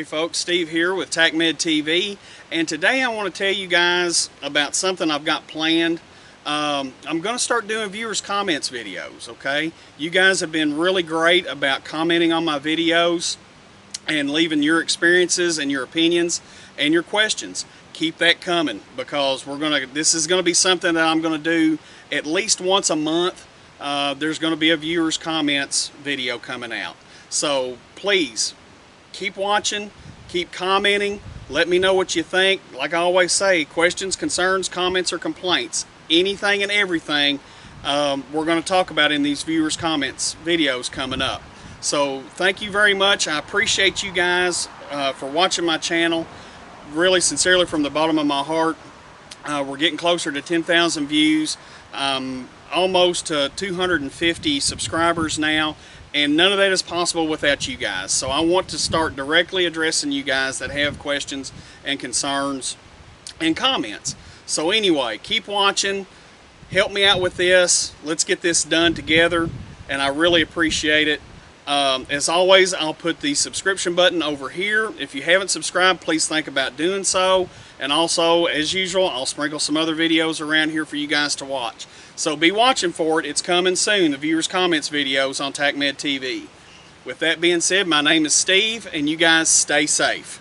Hey folks, Steve here with TacMed TV, and today I want to tell you guys about something I've got planned. I'm going to start doing viewers comments videos, okay? You guys have been really great about commenting on my videos and leaving your experiences and your opinions and your questions. Keep that coming, because this is going to be something that I'm going to do at least once a month. There's going to be a viewers comments video coming out. So please keep watching, keep commenting, let me know what you think. Like I always say, questions, concerns, comments, or complaints, anything and everything we're going to talk about in these viewers comments videos coming up. So thank you very much. I appreciate you guys for watching my channel, really sincerely from the bottom of my heart. We're getting closer to 10,000 views, almost to 250 subscribers now, and none of that is possible without you guys. So I want to start directly addressing you guys that have questions and concerns and comments. So anyway, keep watching, help me out with this, let's get this done together, and I really appreciate it. As always, I'll put the subscription button over here. If you haven't subscribed, please think about doing so. And also, as usual, I'll sprinkle some other videos around here for you guys to watch. So be watching for it. It's coming soon, the viewers comments videos on TacMed TV. With that being said, my name is Steve, and you guys stay safe.